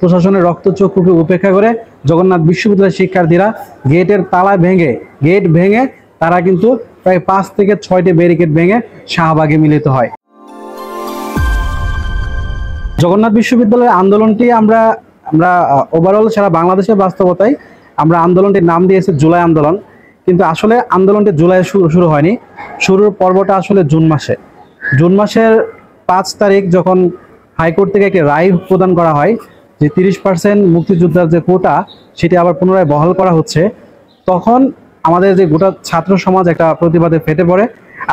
প্রশাসনের রক্তচক্ষুকে উপেক্ষা করে জগন্নাথ বিশ্ববিদ্যালয়ের শিক্ষার্থীরা গেট ভেঙে তারা কিন্তু প্রায় 5 থেকে 6টি ব্যারিকেড ভেঙে শাহবাগে মিলিত হয়। জগন্নাথ বিশ্ববিদ্যালয়ের আন্দোলনটি আমরা ওভারঅল সারা বাংলাদেশের বাস্তবতায় আমরা আন্দোলনটির নাম দিয়েছি জুলাই আন্দোলন, কিন্তু আসলে আন্দোলনটি জুলাই শুরু হয়নি। শুরুর পর্বটা আসলে জুন মাসের 5 তারিখ যখন হাইকোর্ট থেকে একটি রায় প্রদান করা হয় যে 30% মুক্তিযোদ্ধার যে কোটা সেটি আবার পুনরায় বহাল করা হচ্ছে, তখন আমাদের যে গোটা ছাত্র সমাজ একটা প্রতিবাদে ফেটে পড়ে।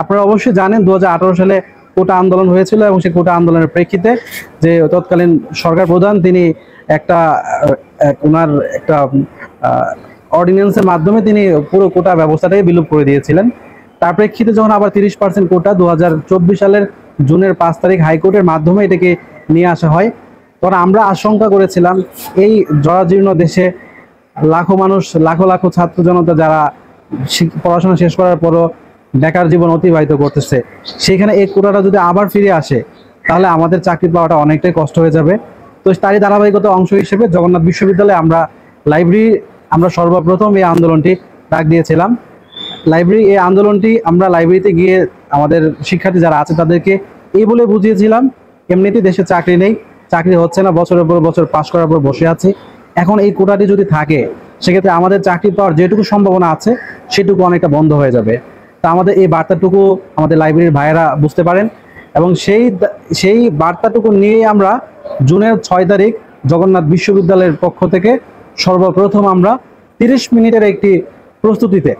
আপনারা অবশ্যই জানেন 2018 সালে কোটা আন্দোলন হয়েছিল এবং সেই কোটা আন্দোলনের প্রেক্ষিতে যে তৎকালীন সরকার প্রধান তিনি ওনার একটা অর্ডিন্যান্সের মাধ্যমে তিনি পুরো কোটা ব্যবস্থাটাকে বিলুপ্ত করে দিয়েছিলেন। তার প্রেক্ষিতে যখন আবার 30% কোটা 2024 সালের জুনের 5 তারিখ হাইকোর্টের মাধ্যমে এটাকে নিয়ে আসা হয়, তখন আমরা আশঙ্কা করেছিলাম এই জরাজীর্ণ দেশে লাখো লাখো ছাত্র জনতা যারা পড়াশোনা শেষ করার পরও বেকার জীবন অতিবাহিত করতেছে, সেখানে এই কোটাটা যদি আবার ফিরে আসে তাহলে আমাদের চাকরি পাওয়াটা অনেকটাই কষ্ট হয়ে যাবে। তো তারই ধারাবাহিকতা অংশ হিসেবে জগন্নাথ বিশ্ববিদ্যালয়ে আমরা সর্বপ্রথম এই আন্দোলনটি ডাক দিয়েছিলাম। এই আন্দোলনটি আমরা লাইব্রেরিতে গিয়ে আমাদের শিক্ষার্থী যারা আছে তাদেরকে এই বলে বুঝিয়েছিলাম, এমনিতেই দেশে চাকরি নেই, চাকরি হচ্ছে না, বছরের পর বছর পাশ করার পর বসে আছি, এখন এই কোটাটি যদি থাকে সেক্ষেত্রে আমাদের চাকরি পাওয়ার যেটুকু সম্ভাবনা আছে সেটুকু অনেকটা বন্ধ হয়ে যাবে। তা আমাদের এই বার্তাটুকু আমাদের লাইব্রেরির ভাইয়েরা বুঝতে পারেন এবং সেই বার্তাটুকু নিয়ে আমরা জুনের 6 তারিখ জগন্নাথ বিশ্ববিদ্যালয়ের পক্ষ থেকে সর্বপ্রথম আমরা 30 মিনিটের একটি প্রস্তুতিতে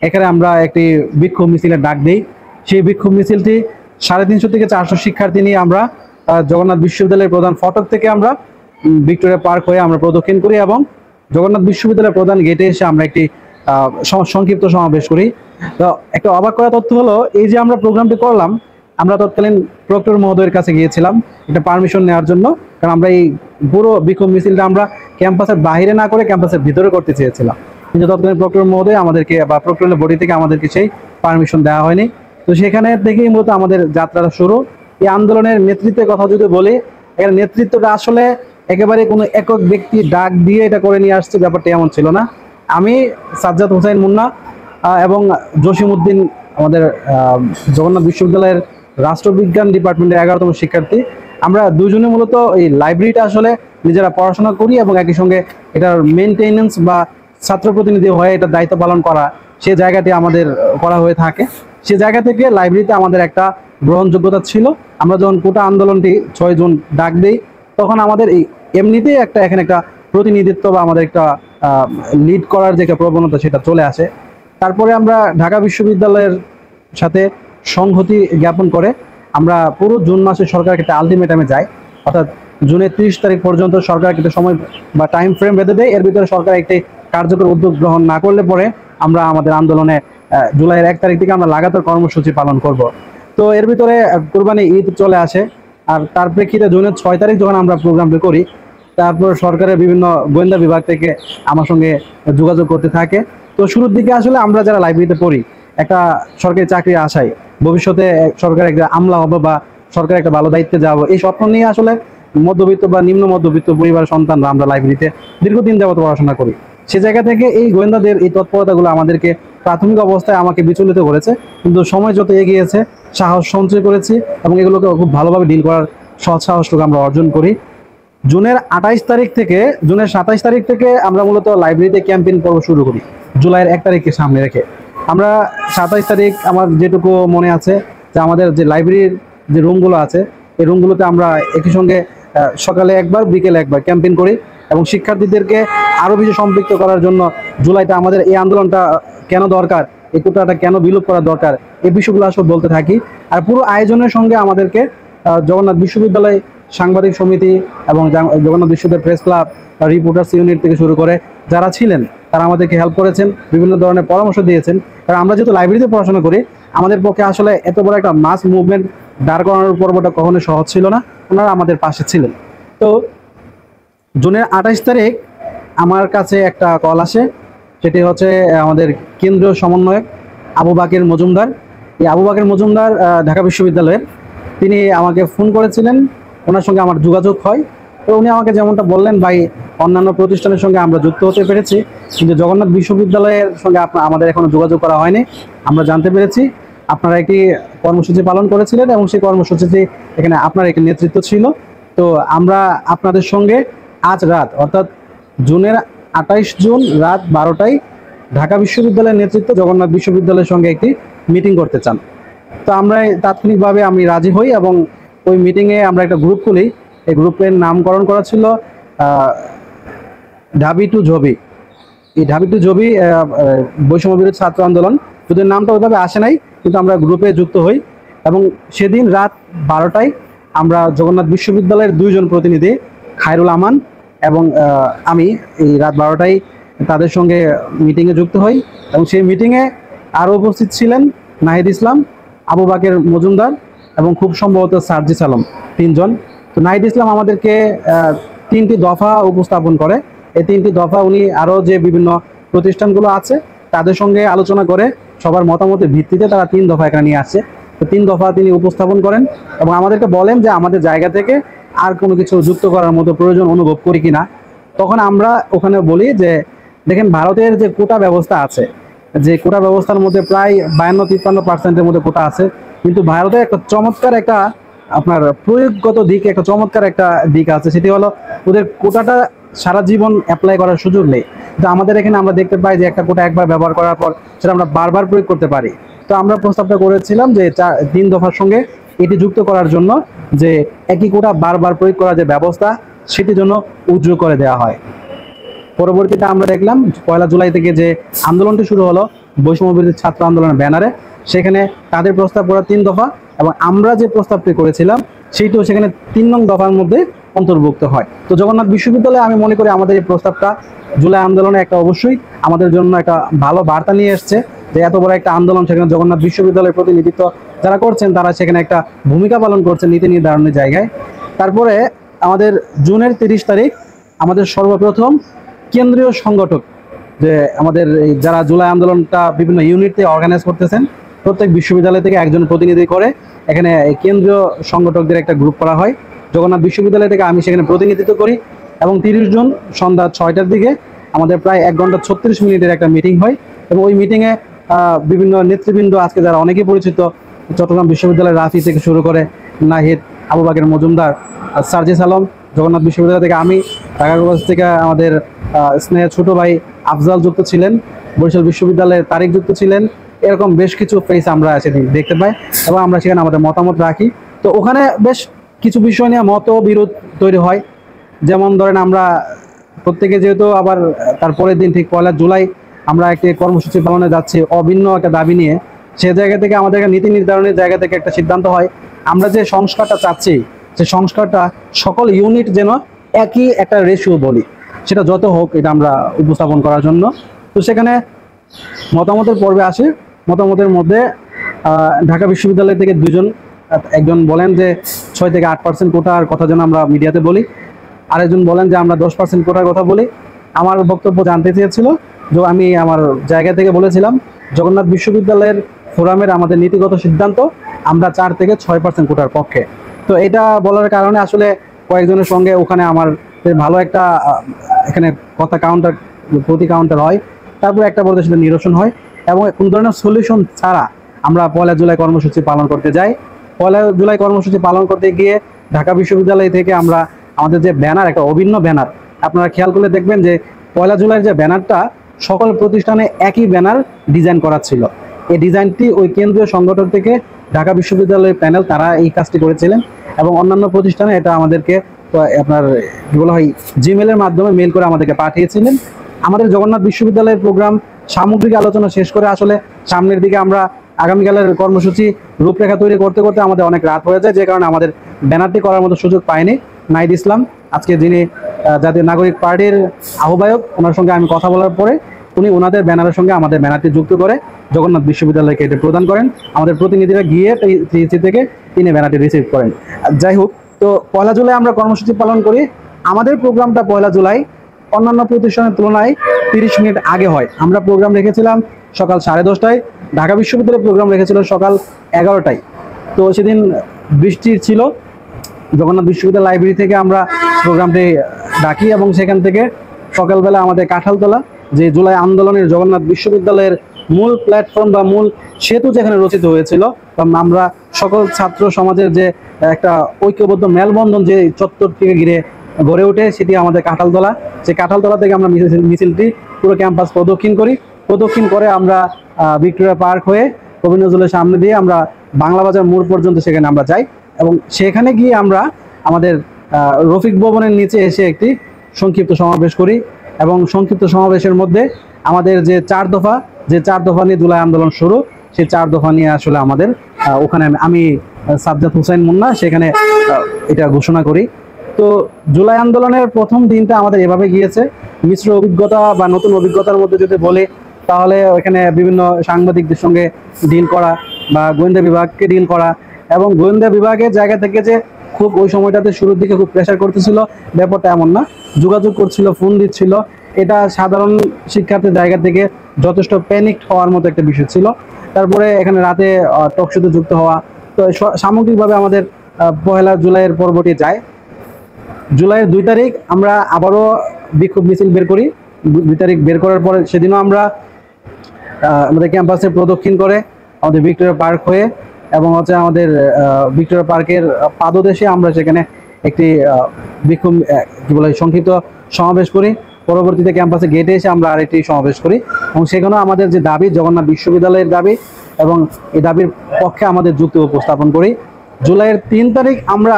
এখানে আমরা একটি বিক্ষোভ মিছিলের ডাক দিই। সেই বিক্ষোভ মিছিলটি 350 থেকে 400 শিক্ষার্থী নিয়ে আমরা জগন্নাথ বিশ্ববিদ্যালয়ের প্রধান ফটক থেকে আমরা ভিক্টোরিয়া পার্ক হয়ে আমরা প্রদক্ষিণ করি এবং জগন্নাথ বিশ্ববিদ্যালয়ের প্রধান গেটে এসে আমরা একটি সংক্ষিপ্ত সমাবেশ করি। তো একটা অবাক করা তথ্য হলো, এই যে আমরা প্রোগ্রামটি করলাম, আমরা তৎকালীন প্রক্টর মহোদয়ের কাছে গিয়েছিলাম এটা পারমিশন নেওয়ার জন্য, কারণ আমরা এই পুরো বিক্ষোভ মিছিলটা আমরা ক্যাম্পাসের বাইরে না করে ক্যাম্পাসের ভিতরে করতে চেয়েছিলাম, কিন্তু তৎকালীন প্রক্টর মহোদয় আমাদেরকে বা প্রক্টরের বডি থেকে আমাদেরকে সেই পারমিশন দেওয়া হয়নি। তো সেখানে থেকেই মূলত আমাদের যাত্রাটা শুরু। এই আন্দোলনের নেতৃত্বের কথা যদি বলি, এখানে নেতৃত্বটা আসলে একেবারে কোনো একক ব্যক্তি ডাক দিয়ে এটা করে নিয়ে আসছে ব্যাপারটা এমন ছিল না। আমি সাজ্জাদ হোসেন মুন্না এবং জসিমউদ্দিন আমাদের জগন্নাথ বিশ্ববিদ্যালয়ের রাষ্ট্রবিজ্ঞান ডিপার্টমেন্টের 11তম শিক্ষার্থী, আমরা দুজনে মূলত এই লাইব্রেরিটা আসলে নিজেরা পড়াশোনা করি এবং একই সঙ্গে এটার মেনটেনেন্স বা ছাত্র প্রতিনিধি হয়ে এটা দায়িত্ব পালন করা সে জায়গাটি আমাদের করা হয়ে থাকে। সে জায়গা থেকে লাইব্রেরিতে আমাদের একটা গ্রহণযোগ্যতা ছিল। আমরা যখন কোটা আন্দোলনটি 6 জুন ডাক দিই তখন আমাদের এই এমনিতেই এখানে একটা প্রতিনিধিত্ব বা আমাদের একটা লিড করার যে একটা প্রবণতা সেটা চলে আসে। তারপরে আমরা ঢাকা বিশ্ববিদ্যালয়ের সাথে সংহতি জ্ঞাপন করে আমরা পুরো জুন মাসে সরকারকে একটা আলটিমেটামে যাই, অর্থাৎ জুনের 30 তারিখ পর্যন্ত সরকারকে একটা সময় বা টাইম ফ্রেম বেঁধে দেয়, এর ভিতরে সরকার একটি কার্যকর উদ্যোগ গ্রহণ না করলে পরে আমরা আমাদের আন্দোলনে জুলাইয়ের 1 তারিখ থেকে আমরা লাগাতার কর্মসূচি পালন করব। তো এর ভিতরে কোরবানি ঈদ চলে আসে, আর তার প্রেক্ষিতে জুনের 6 তারিখ যখন আমরা প্রোগ্রামটি করি, তারপর সরকারের বিভিন্ন গোয়েন্দা বিভাগ থেকে আমার সঙ্গে যোগাযোগ করতে থাকে। তো শুরুর দিকে আসলে আমরা যারা লাইব্রেরিতে পড়ি একটা সরকারি চাকরির আশায় ভবিষ্যতে সরকার একটা আমলা হবে বা সরকার একটা ভালো দায়িত্বে যাবো, এই স্বপ্ন নিয়ে আসলে মধ্যবিত্ত বা নিম্ন মধ্যবিত্ত পরিবারের সন্তানরা আমরা লাইব্রেরিতে দীর্ঘদিন যাবত পড়াশোনা করি। সে জায়গা থেকে এই গোয়েন্দাদের এই তৎপরতাগুলো আমাদেরকে প্রাথমিক অবস্থায় আমাকে বিচলিত করেছে, কিন্তু সময় যত এগিয়েছে সাহস সঞ্চয় করেছি এবং এগুলোকে খুব ভালোভাবে ডিল করার সৎ সাহসটুকু আমরা অর্জন করি। জুনের 27 তারিখ থেকে আমরা মূলত লাইব্রেরিতে ক্যাম্পেইন পর্ব শুরু করি জুলাইয়ের 1 তারিখকে সামনে রেখে। আমরা 27 তারিখ আমার যেটুকু মনে আছে যে আমাদের যে লাইব্রেরির যে রুমগুলো আছে এই রুমগুলোতে আমরা একই সঙ্গে সকালে একবার বিকেলে একবার ক্যাম্পেইন করি এবং শিক্ষার্থীদেরকে আরও বেশি সম্পৃক্ত করার জন্য জুলাইতে আমাদের এই আন্দোলনটা কেন দরকার, এই কোটাটা কেন বিলুপ্ত করা দরকার, এই বিষয়গুলো আসলে বলতে থাকি। আর পুরো আয়োজনের সঙ্গে আমাদেরকে জগন্নাথ বিশ্ববিদ্যালয় সাংবাদিক সমিতি এবং জগন্নাথ বিশ্ববিদ্যালয় প্রেস ক্লাব, রিপোর্টার্স ইউনিট থেকে শুরু করে যারা ছিলেন তারা আমাদেরকে হেল্প করেছেন, বিভিন্ন ধরনের পরামর্শ দিয়েছেন। কারণ আমরা যেহেতু লাইব্রেরিতে পড়াশোনা করি, আমাদের পক্ষে আসলে এত বড় একটা মাস মুভমেন্ট দাঁড় করানোর পর্বটা কখনোই সহজ ছিল না, ওনারা আমাদের পাশে ছিলেন। তো জুনের 28 তারিখ আমার কাছে একটা কল আসে, সেটি হচ্ছে আমাদের কেন্দ্রীয় সমন্বয়ক আবু বাকের মজুমদার। এই আবু বাকের মজুমদার ঢাকা বিশ্ববিদ্যালয়ের, তিনি আমাকে ফোন করেছিলেন, ওনার সঙ্গে আমার যোগাযোগ হয় তো উনি আমাকে যেমনটা বললেন, ভাই অন্যান্য প্রতিষ্ঠানের সঙ্গে আমরা যুক্ত হতে পেরেছি, কিন্তু জগন্নাথ বিশ্ববিদ্যালয়ের সঙ্গে আমাদের এখনো যোগাযোগ করা হয়নি। আমরা জানতে পেরেছি আপনারা একটি কর্মসূচি পালন করেছিলেন এবং সেই কর্মসূচিতে এখানে আপনার একটি নেতৃত্ব ছিল। তো আমরা আপনাদের সঙ্গে আজ রাত অর্থাৎ জুনের 28 জুন রাত 12টায় ঢাকা বিশ্ববিদ্যালয়ের নেতৃত্ব জগন্নাথ বিশ্ববিদ্যালয়ের সঙ্গে একটি মিটিং করতে চান। তো আমরা তাৎক্ষণিকভাবে আমি রাজি হই এবং ওই মিটিংয়ে আমরা একটা গ্রুপ খুলি। এই গ্রুপের নামকরণ করা ছিল ঢাবি টু জবি। এই ঢাবি টু জবি বৈষম্য বিরোধী ছাত্র আন্দোলন, যদি নামটা ওইভাবে আসে নাই, কিন্তু আমরা গ্রুপে যুক্ত হই এবং সেদিন রাত 12টায় আমরা জগন্নাথ বিশ্ববিদ্যালয়ের 2 জন প্রতিনিধি খায়রুল আমান এবং আমি এই রাত 12টায় তাদের সঙ্গে মিটিংয়ে যুক্ত হই এবং সেই মিটিংয়ে আরও উপস্থিত ছিলেন নাহিদ ইসলাম, আবু বাকের মজুমদার এবং খুব সম্ভবত সার্জিস আলম, 3 জন। তো নাহিদ ইসলাম আমাদেরকে 3টি দফা উপস্থাপন করে। এই 3টি দফা উনি আরও যে বিভিন্ন প্রতিষ্ঠানগুলো আছে তাদের সঙ্গে আলোচনা করে সবার মতামতের ভিত্তিতে তারা 3 দফা এখানে নিয়ে আসছে। তো 3 দফা তিনি উপস্থাপন করেন এবং আমাদেরকে বলেন যে আমাদের জায়গা থেকে আর কোনো কিছু যুক্ত করার মতো প্রয়োজন অনুভব করি কিনা। তখন আমরা ওখানে বলি যে দেখেন, ভারতের যে কোটা ব্যবস্থা আছে, যে কোটা ব্যবস্থার মধ্যে প্রায় 52-53% মধ্যে কোটা আছে, কিন্তু ভারতে একটা চমৎকার একটা আপনার প্রয়োগগত দিক, একটা চমৎকার একটা দিক আছে, সেটি হলো ওদের কোটাটা সারা জীবন অ্যাপ্লাই করার সুযোগ নেই। তো আমাদের এখানে আমরা দেখতে পাই যে একটা কোটা একবার ব্যবহার করার পর সেটা আমরা বারবার প্রয়োগ করতে পারি। তো আমরা প্রস্তাবটা করেছিলাম যে 3 দফার সঙ্গে এটি যুক্ত করার জন্য, যে একই কোটা বারবার প্রয়োগ করার যে ব্যবস্থা সেটির জন্য উদ্যোগ করে দেওয়া হয়। পরবর্তীতে আমরা দেখলাম 1 জুলাই থেকে যে আন্দোলনটি শুরু হলো বৈষম্য বিরোধী ছাত্র আন্দোলনের ব্যানারে, সেখানে তাদের প্রস্তাব করা 3 দফা এবং আমরা যে প্রস্তাবটি করেছিলাম সেইটিও সেখানে 3 নং দফার মধ্যে অন্তর্ভুক্ত হয়। তো জগন্নাথ বিশ্ববিদ্যালয়ে আমি মনে করি আমাদের এই প্রস্তাবটা জুলাই আন্দোলনে একটা অবশ্যই আমাদের জন্য একটা ভালো বার্তা নিয়ে এসছে, যে এত বড় একটা আন্দোলন সেখানে জগন্নাথ বিশ্ববিদ্যালয়ের প্রতিনিধিত্ব যারা করছেন তারা সেখানে একটা ভূমিকা পালন করছেন নীতি নির্ধারণের জায়গায়। তারপরে আমাদের জুনের 30 তারিখ আমাদের সর্বপ্রথম কেন্দ্রীয় সংগঠক, যে আমাদের যারা জুলাই আন্দোলনটা বিভিন্ন ইউনিটে অর্গানাইজ করতেছেন, প্রত্যেক বিশ্ববিদ্যালয় থেকে একজন প্রতিনিধি করে এখানে কেন্দ্রীয় সংগঠকদের একটা গ্রুপ করা হয়। জগন্নাথ বিশ্ববিদ্যালয় থেকে আমি সেখানে প্রতিনিধিত্ব করি এবং 30 জন সন্ধ্যা 6টার দিকে আমাদের প্রায় 1 ঘন্টা 36 মিনিটের একটা মিটিং হয় এবং ওই মিটিংয়ে বিভিন্ন নেতৃবৃন্দ আজকে যারা অনেকেই পরিচিত, চট্টগ্রাম বিশ্ববিদ্যালয়ের রাফি থেকে শুরু করে নাহিদ, আবু বাকের মজুমদার, সার্জিস আলম, জগন্নাথ বিশ্ববিদ্যালয় থেকে আমি, ঢাকা কলেজ থেকে আমাদের স্নেহের ছোট ভাই আফজাল যুক্ত ছিলেন, বরিশাল বিশ্ববিদ্যালয়ের তারিক যুক্ত ছিলেন, এরকম বেশ কিছু ফেস আমরা সেদিন দেখতে পাই এবং আমরা সেখানে আমাদের মতামত রাখি। তো ওখানে বেশ কিছু বিষয় নিয়ে মতবিরোধ তৈরি হয়। যেমন ধরেন, আমরা প্রত্যেকে যেহেতু আবার তারপরের দিন ঠিক 1 জুলাই আমরা একটি কর্মসূচি পালনে যাচ্ছি অভিন্ন একটা দাবি নিয়ে, সে জায়গা থেকে আমাদের নীতি নির্ধারণের জায়গা থেকে একটা সিদ্ধান্ত হয়, আমরা যে সংস্কারটা চাচ্ছি যে সংস্কারটা সকল ইউনিট যেন একই একটা রেশিও বলি, সেটা যত হোক এটা আমরা উপস্থাপন করার জন্য। তো সেখানে মতামতের পর্বে আসে। মতামতের মধ্যে ঢাকা বিশ্ববিদ্যালয় থেকে 2 জন, একজন বলেন যে 6 থেকে 8% কোটার কথা যেন আমরা মিডিয়াতে বলি, আরেকজন বলেন যে আমরা 10% কোটার কথা বলি। আমার বক্তব্য জানতে চেয়েছিল যে আমি আমার জায়গা থেকে বলেছিলাম জগন্নাথ বিশ্ববিদ্যালয়ের ফোরামের আমাদের নীতিগত সিদ্ধান্ত আমরা 4 থেকে 6% কোটার পক্ষে। তো এটা বলার কারণে আসলে কয়েকজনের সঙ্গে ওখানে আমার ভালো একটা এখানে কথা প্রতি কাউন্টার হয়। তারপরে একটা বলতে সেটা নিরসন হয় এবং কোন ধরনের সলিউশন ছাড়া আমরা 1 জুলাই কর্মসূচি পালন করতে যাই। 1 জুলাই কর্মসূচি পালন করতে গিয়ে ঢাকা বিশ্ববিদ্যালয় থেকে আমরা আমাদের যে ব্যানার, একটা অভিন্ন ব্যানার, আপনারা খেয়াল করলে দেখবেন যে 1 জুলাইয়ের যে ব্যানারটা সকল প্রতিষ্ঠানে একই ব্যানার ডিজাইন করা ছিল। এই ডিজাইনটি ওই কেন্দ্রীয় সংগঠন থেকে ঢাকা বিশ্ববিদ্যালয়ের প্যানেল তারা এই কাজটি করেছিলেন এবং অন্যান্য প্রতিষ্ঠানে এটা আমাদেরকে আপনার কি বলা হয় জিমেলের মাধ্যমে মেল করে আমাদেরকে পাঠিয়েছিলেন। আমাদের জগন্নাথ বিশ্ববিদ্যালয়ের প্রোগ্রাম সামগ্রিক আলোচনা শেষ করে আসলে সামনের দিকে আমরা আগামীকালের কর্মসূচি রূপরেখা তৈরি করতে করতে আমাদের অনেক রাত হয়ে যায়, যে কারণে আমাদের ব্যানারটি করার মতো সুযোগ পায়নি। নাহিদ ইসলাম আজকে যিনি জাতীয় নাগরিক পার্টির আহ্বায়ক, ওনার সঙ্গে আমি কথা বলার পরে উনি ওনাদের ব্যানারের সঙ্গে আমাদের ব্যানারটি যুক্ত করে জগন্নাথ বিশ্ববিদ্যালয়কে এটি প্রদান করেন। আমাদের প্রতিনিধিরা গিয়ে টিএসসি থেকে তিনি ব্যানারটি রিসিভ করেন। যাই হোক, তো 1 জুলাই আমরা কর্মসূচি পালন করি। আমাদের প্রোগ্রামটা 1 জুলাই অন্যান্য প্রতিষ্ঠানের তুলনায় 30 মিনিট আগে হয়। আমরা প্রোগ্রাম রেখেছিলাম সকাল 10:30টায়, ঢাকা বিশ্ববিদ্যালয়ের প্রোগ্রাম রেখেছিল সকাল 11টায়। তো সেদিন বৃষ্টি ছিল, জগন্নাথ বিশ্ববিদ্যালয় লাইব্রেরি থেকে আমরা প্রোগ্রামটি ডাকি এবং সেখান থেকে সকালবেলা আমাদের কাঁঠালতলা যে জুলাই আন্দোলনের জগন্নাথ বিশ্ববিদ্যালয়ের মূল প্ল্যাটফর্ম বা মূল সেতু যেখানে রচিত হয়েছিল, আমরা সকল ছাত্র সমাজের যে একটা ঐক্যবদ্ধ মেলবন্ধন যে চত্বরটিকে ঘিরে গড়ে ওঠে, সেটি আমাদের কাঁঠালতলা। সেই কাঁঠালতলা থেকে আমরা মিছিলটি পুরো ক্যাম্পাস প্রদক্ষিণ করে আমরা ভিক্টোরিয়া পার্ক হয়ে কবি নজরুলের সামনে দিয়ে আমরা বাংলা বাজার মোড় পর্যন্ত সেখানে আমরা যাই এবং সেখানে গিয়ে আমরা আমাদের রফিক ভবনের নিচে এসে একটি সংক্ষিপ্ত সমাবেশ করি এবং সংক্ষিপ্ত সমাবেশের মধ্যে আমাদের যে চার দফা নিয়ে জুলাই আন্দোলন শুরু, সেই 4 দফা নিয়ে আসলে আমাদের ওখানে আমি সাজ্জাদ হোসেন মুন্না সেখানে এটা ঘোষণা করি। তো জুলাই আন্দোলনের প্রথম দিনটা আমাদের এভাবে গিয়েছে। মিশ্র অভিজ্ঞতা বা নতুন অভিজ্ঞতার মধ্যে যদি বলি, তাহলে ওইখানে বিভিন্ন সাংবাদিকদের সঙ্গে ডিল করা বা গোয়েন্দা বিভাগকে ডিল করা, এবং গোয়েন্দা বিভাগের জায়গা থেকে যে খুব ওই সময়টাতে শুরুর দিকে খুব প্রেশার করতেছিল ব্যাপারটা এমন না, যোগাযোগ করছিল, ফোন দিচ্ছিল। এটা সাধারণ শিক্ষার্থীর জায়গা থেকে যথেষ্ট প্যানিক হওয়ার মতো একটা বিষয় ছিল। তারপরে এখানে রাতে টকশোতে যুক্ত হওয়া। তো সামগ্রিকভাবে আমাদের 1 জুলাইয়ের পর্বটি যায়। জুলাইয়ের 2 তারিখ আমরা আবারও বিক্ষোভ মিছিল বের করি। 2 তারিখ বের করার পরে সেদিনও আমরা আমাদের ক্যাম্পাসে প্রদক্ষিণ করে আমাদের ভিক্টোরিয়া পার্ক হয়ে এবং আমাদের ভিক্টোরিয়া পার্কের পাদদেশে আমরা সেখানে একটি বিক্ষোভ সংক্ষিপ্ত সমাবেশ করি। পরবর্তীতে ক্যাম্পাসে গেটে এসে আমরা আরেকটি সমাবেশ করি এবং সেখানেও আমাদের যে দাবি, জগন্নাথ বিশ্ববিদ্যালয়ের দাবি, এবং এই দাবির পক্ষে আমাদের যুক্তি উপস্থাপন করি। জুলাইয়ের 3 তারিখ আমরা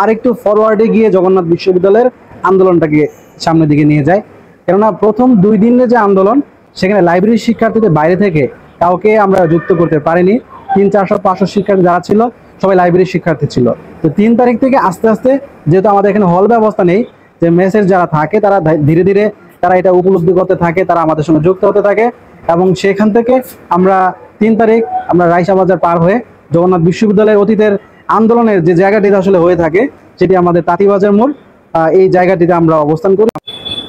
আরেকটু ফরওয়ার্ডে গিয়ে জগন্নাথ বিশ্ববিদ্যালয়ের আন্দোলনটাকে সামনের দিকে নিয়ে যাই। কেননা প্রথম 2 দিনের যে আন্দোলন, সেখানে লাইব্রেরির শিক্ষার্থীদের বাইরে থেকে কাউকে আমরা যুক্ত করতে পারিনি। 300-400 শিক্ষার্থী যারা ছিল সবাই লাইব্রেরির শিক্ষার্থী ছিল। তো 3 তারিখ থেকে আস্তে আস্তে, যেহেতু আমাদের এখানে হল ব্যবস্থা নেই, যে মেসের যারা থাকে তারা ধীরে ধীরে তারা এটা উপলব্ধি করতে থাকে, তারা আমাদের সঙ্গে যুক্ত হতে থাকে এবং সেখান থেকে আমরা 3 তারিখ আমরা রাইসা বাজার পার হয়ে জগন্নাথ বিশ্ববিদ্যালয়ের অতীতের আন্দোলনের যে জায়গাটিতে আসলে হয়ে থাকে, সেটি আমাদের তাঁতিবাজার মোড়, এই জায়গাটিতে আমরা অবস্থান করি।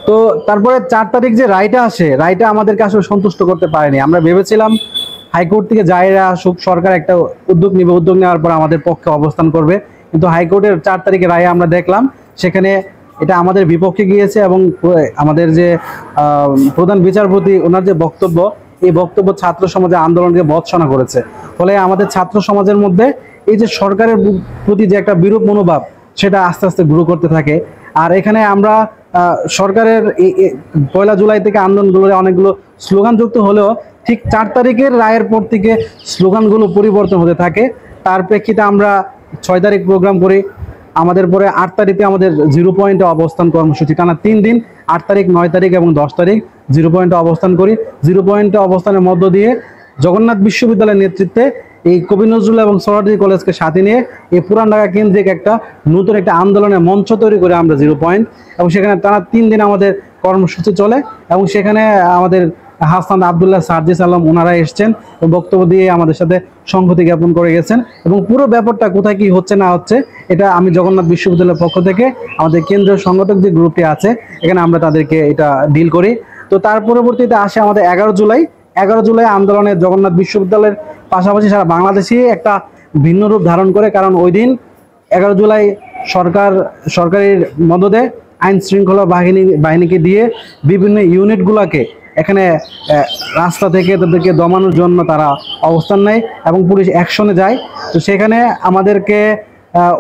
তো তারপরে 4 তারিখ যে রায়টা আসে, রায়টা আমাদেরকে আসলে সন্তুষ্ট করতে পারেনি। আমরা ভেবেছিলাম হাইকোর্ট থেকে জায়রা আসুক, সরকার একটা উদ্যোগ নেওয়ার পর আমাদের পক্ষে অবস্থান করবে, কিন্তু হাইকোর্টের 4 তারিখে রায়ে আমরা দেখলাম সেখানে এটা আমাদের বিপক্ষে গিয়েছে এবং আমাদের যে প্রধান বিচারপতি, ওনার যে বক্তব্য, এই বক্তব্য ছাত্র সমাজের আন্দোলনকে ভৎসনা করেছে। ফলে আমাদের ছাত্র সমাজের মধ্যে এই যে সরকারের প্রতি যে একটা বিরূপ মনোভাব, সেটা আস্তে আস্তে গ্রো করতে থাকে। আর এখানে আমরা সরকারের 1 জুলাই থেকে আন্দোলনগুলোর অনেকগুলো স্লোগান যুক্ত হলেও ঠিক 4 তারিখের রায়ের পর থেকে স্লোগানগুলো পরিবর্তন হতে থাকে। তার প্রেক্ষিতে আমরা 6 তারিখ প্রোগ্রাম করি। আমাদের পরে 8 তারিখে আমাদের 0 পয়েন্টে অবস্থান কর্মসূচি, টানা 3 দিন, 8 তারিখ, 9 তারিখ এবং 10 তারিখ 0 পয়েন্টে অবস্থান করি। 0 পয়েন্টে অবস্থানের মধ্য দিয়ে জগন্নাথ বিশ্ববিদ্যালয়ের নেতৃত্বে এই কবি নজরুল এবং সোহরাওয়ার্দী কলেজকে সাথে নিয়ে এই পুরান ঢাকা কেন্দ্রিক একটা নতুন একটা আন্দোলনের মঞ্চ তৈরি করে আমরা 0 পয়েন্ট, এবং সেখানে টানা 3 দিন আমাদের কর্মসূচি চলে এবং সেখানে আমাদের হাসান আবদুল্লাহ, সার্জিস আলম ওনারা এসছেন এবং বক্তব্য দিয়ে আমাদের সাথে সংহতি জ্ঞাপন করে গেছেন। এবং পুরো ব্যাপারটা কোথায় কি হচ্ছে না হচ্ছে, এটা আমি জগন্নাথ বিশ্ববিদ্যালয়ের পক্ষ থেকে আমাদের কেন্দ্রীয় সংগঠক যে গ্রুপটি আছে, এখানে আমরা তাদেরকে এটা ডিল করি। তো তার পরবর্তীতে আসে আমাদের 11 জুলাই আন্দোলনে জগন্নাথ বিশ্ববিদ্যালয়ের পাশাপাশি সারা বাংলাদেশে একটা ভিন্ন রূপ ধারণ করে। কারণ ওই দিন 11 জুলাই সরকারের মদদে আইন শৃঙ্খলা বাহিনীকে দিয়ে বিভিন্ন ইউনিটগুলোকে এখানে রাস্তা থেকে তাদেরকে দমানোর জন্য তারা অবস্থান নেয় এবং পুলিশ অ্যাকশনে যায়। তো সেখানে আমাদেরকে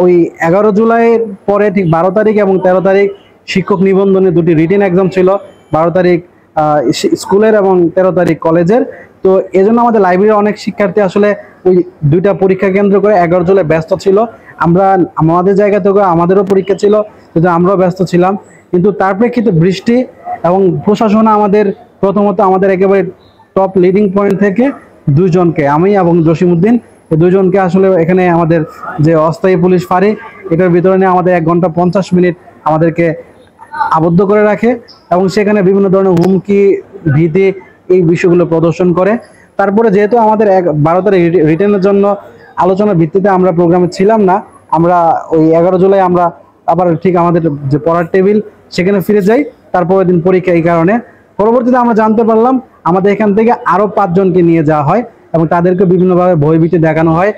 ওই 11 জুলাইয়ের পরে ঠিক 12 তারিখ এবং 13 তারিখ শিক্ষক নিবন্ধনে 2টি রিটেন এক্সাম ছিল, 12 তারিখ স্কুলের এবং 13 তারিখ কলেজের। তো এজন্য আমাদের লাইব্রেরির অনেক শিক্ষার্থী আসলে ওই 2টা পরীক্ষা কেন্দ্র করে 11 জুলাই ব্যস্ত ছিল। আমাদের জায়গা থেকে আমাদেরও পরীক্ষা ছিল, কিন্তু আমরাও ব্যস্ত ছিলাম। কিন্তু তার প্রেক্ষিতে বৃষ্টি এবং প্রশাসন আমাদের প্রথমত আমাদের একেবারে টপ লিডিং পয়েন্ট থেকে 2 জনকে, আমি এবং জসিমউদ্দিন, এই 2 জনকে আসলে এখানে আমাদের যে অস্থায়ী পুলিশ ফাঁড়ি, এটার ভিতরে নিয়ে আমাদের 1 ঘন্টা 50 মিনিট আমাদেরকে আবদ্ধ করে রাখে এবং সেখানে বিভিন্ন ধরনের হুমকি, ভীতি, এই বিষয়গুলো প্রদর্শন করে। তারপরে যেহেতু আমাদের 12 তারিখ রিটেনের জন্য আলোচনার ভিত্তিতে আমরা প্রোগ্রামে ছিলাম না, আমরা ওই 11 জুলাই আমরা আবার ঠিক আমাদের যে পড়ার টেবিল সেখানে ফিরে যাই। তারপরের দিন পরীক্ষা, এই কারণে পরবর্তীতে আমরা জানতে পারলাম আমাদের এখান থেকে আরো 5 জনকে নিয়ে যাওয়া হয় এবং তাদেরকে বিভিন্নভাবে ভয়ভীতি দেখানো হয়।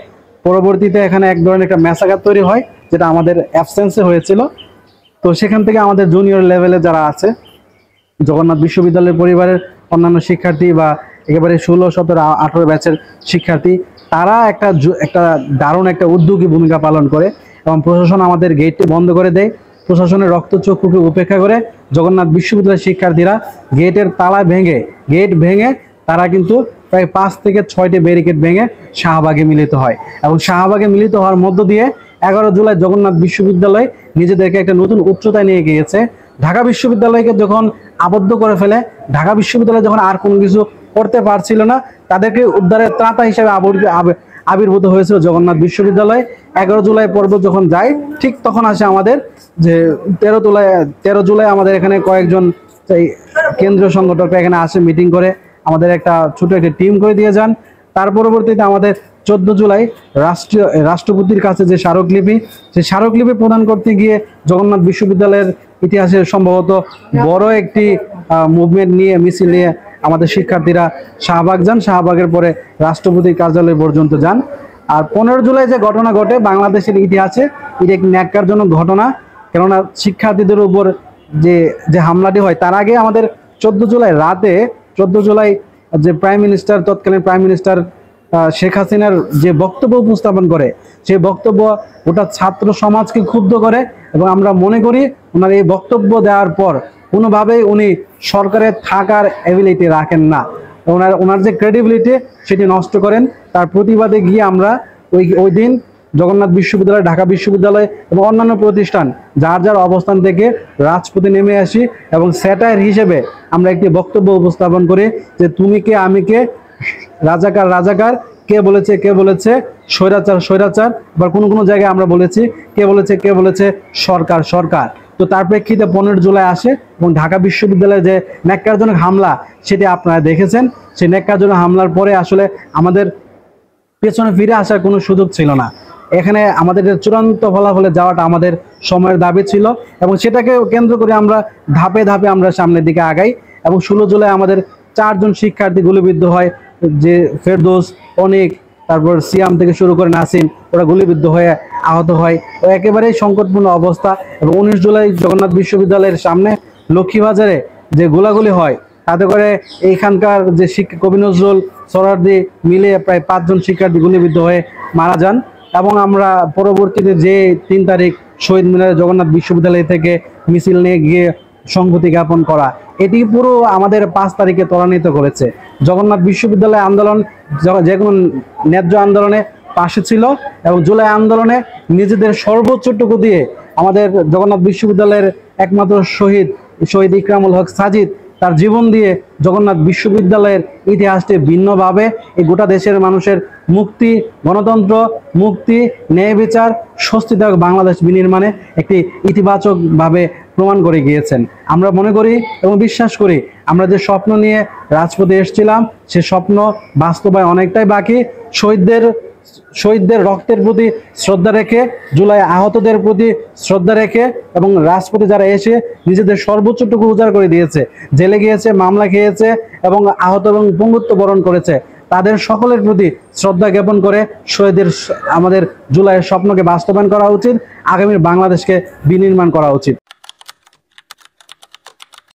পরবর্তীতে এখানে এক ধরনের একটা মেসাকার তৈরি হয়, যেটা আমাদের অ্যাবসেন্সে হয়েছিল। তো সেখান থেকে আমাদের জুনিয়র লেভেলে যারা আছে জগন্নাথ বিশ্ববিদ্যালয়ের পরিবারের অন্যান্য শিক্ষার্থী বা একেবারে 16, 17, 18 ব্যাচের শিক্ষার্থী, তারা একটা দারুণ একটা উদ্যোগী ভূমিকা পালন করে এবং প্রশাসন আমাদের গেটটি বন্ধ করে দেয়। প্রশাসনের রক্তচক্ষুকে উপেক্ষা করে জগন্নাথ বিশ্ববিদ্যালয়ের শিক্ষার্থীরা গেটের তালা ভেঙে গেট ভেঙে তারা কিন্তু প্রায় 5 থেকে 6টি ব্যারিকেড ভেঙে শাহবাগে মিলিত হয় এবং শাহবাগে মিলিত হওয়ার মধ্য দিয়ে 11 জুলাই জগন্নাথ বিশ্ববিদ্যালয় নিজেদেরকে একটা নতুন উচ্চতায় নিয়ে গিয়েছে। ঢাকা বিশ্ববিদ্যালয়কে যখন আবদ্ধ করে ফেলে, ঢাকা বিশ্ববিদ্যালয় যখন আর কোনো কিছু করতে পারছিল না, তাদেরকে উদ্ধারের ত্রাতা হিসেবে আবির্ভূত হয়েছিল জগন্নাথ বিশ্ববিদ্যালয়। 11 জুলাই পর্ব যখন যায়, ঠিক তখন আসে আমাদের যে 13 জুলাই আমাদের এখানে কয়েকজন কেন্দ্রীয় সংগঠকরা এখানে আসে, মিটিং করে আমাদের একটা ছোট একটা টিম করে দিয়ে যান। তার পরবর্তীতে আমাদের 14 জুলাই রাষ্ট্রপতির কাছে যে স্মারকলিপি, সেই স্মারকলিপি প্রদান করতে গিয়ে জগন্নাথ বিশ্ববিদ্যালয়ের ইতিহাসে সম্ভবত বড় একটি মুভমেন্ট নিয়ে, মিছিল নিয়ে আমাদের শিক্ষার্থীরা শাহবাগ যান। শাহবাগের পরে রাষ্ট্রপতির কার্যালয় পর্যন্ত যান। আর 15 জুলাই যে ঘটনা ঘটে বাংলাদেশের ইতিহাসে, এটা একটি ন্যাক্কারজনক ঘটনা। কেননা শিক্ষার্থীদের উপর যে হামলাটি হয়, তার আগে আমাদের 14 জুলাই রাতে 14 জুলাই যে তৎকালীন প্রাইম মিনিস্টার শেখ হাসিনার যে বক্তব্য উপস্থাপন করে, সেই বক্তব্য গোটা ছাত্র সমাজকে ক্ষুব্ধ করে এবং আমরা মনে করি ওনার এই বক্তব্য দেওয়ার পর কোনোভাবেই উনি সরকারের থাকার এবিলিটি রাখেন না, ওনার যে ক্রেডিবিলিটি সেটি নষ্ট করেন। তার প্রতিবাদে গিয়ে আমরা ওই দিন জগন্নাথ বিশ্ববিদ্যালয়, ঢাকা বিশ্ববিদ্যালয় এবং অন্যান্য প্রতিষ্ঠান যার যার অবস্থান থেকে রাজপথে নেমে আসি এবং স্যাটায়ার হিসেবে আমরা একটি বক্তব্য উপস্থাপন করি যে তুমি কে আমি কে, রাজাকার রাজাকার, কে বলেছে স্বৈরাচার স্বৈরাচার, আবার কোনো জায়গায় আমরা বলেছি কে বলেছে সরকার সরকার। তো তার প্রেক্ষিতে 15 জুলাই আসে এবং ঢাকা বিশ্ববিদ্যালয়ে যে ন্যাক্কারজনক হামলা সেটি আপনারা দেখেছেন। সেই ন্যাক্কারজনক হামলার পরে আসলে আমাদের পেছনে ফিরে আসার কোনো সুযোগ ছিল না। এখানে আমাদের চূড়ান্ত ফলাফলে যাওয়াটা আমাদের সময়ের দাবি ছিল এবং সেটাকে কেন্দ্র করে আমরা ধাপে ধাপে আমরা সামনের দিকে আগাই এবং 16 জুলাই আমাদের 4 জন শিক্ষার্থী গুলিবিদ্ধ হয়, যে ফেরদৌস, অনিক, তারপর সিয়াম থেকে শুরু করে নাসিম, ওরা গুলিবিদ্ধ হয়ে আহত হয়। ও একেবারেই সংকটপূর্ণ অবস্থা। এবং 19 জুলাই জগন্নাথ বিশ্ববিদ্যালয়ের সামনে লক্ষ্মীবাজারে যে গোলাগুলি হয়, তাতে করে এইখানকার যে কবি নজরুল, সোহরাওয়ার্দী মিলে প্রায় 5 জন শিক্ষার্থী গুলিবিদ্ধ হয়ে মারা যান। এবং আমরা পরবর্তীতে যে 3 তারিখ শহীদ মিনারে জগন্নাথ বিশ্ববিদ্যালয় থেকে মিছিল নিয়ে গিয়ে সংহতি জ্ঞাপন করা, এটি পুরো আমাদের 5 তারিখে ত্বরান্বিত করেছে। জগন্নাথ বিশ্ববিদ্যালয় আন্দোলন যে কোনো ন্যায্য আন্দোলনে পাশে ছিল এবং জুলাই আন্দোলনে নিজেদের সর্বোচ্চটুকু দিয়ে আমাদের জগন্নাথ বিশ্ববিদ্যালয়ের একমাত্র শহীদ ইকরামুল হক সাজিদ তার জীবন দিয়ে জগন্নাথ বিশ্ববিদ্যালয়ের ইতিহাসটি ভিন্নভাবে এই গোটা দেশের মানুষের মুক্তি, গণতন্ত্র, মুক্তি, ন্যায় বিচার, স্বস্তিদায়ক বাংলাদেশ বিনির্মাণে একটি ইতিবাচকভাবে প্রমাণ করে গিয়েছেন। আমরা মনে করি এবং বিশ্বাস করি আমরা যে স্বপ্ন নিয়ে রাজপথে এসেছিলাম, সে স্বপ্ন বাস্তবায়ন অনেকটাই বাকি। শহীদদের রক্তের প্রতি শ্রদ্ধা রেখে, জুলাই আহতদের প্রতি শ্রদ্ধা রেখে এবং রাজপথে যারা এসে নিজেদের সর্বোচ্চটুকু উজাড় করে দিয়েছে, জেলে গিয়েছে, মামলা খেয়েছে এবং আহত এবং পঙ্গুত্ব বরণ করেছে, তাদের সকলের প্রতি শ্রদ্ধা জ্ঞাপন করে আমাদের জুলাইয়ের স্বপ্নকে বাস্তবায়ন করা উচিত, আগামীর বাংলাদেশকে বিনির্মাণ করা উচিত।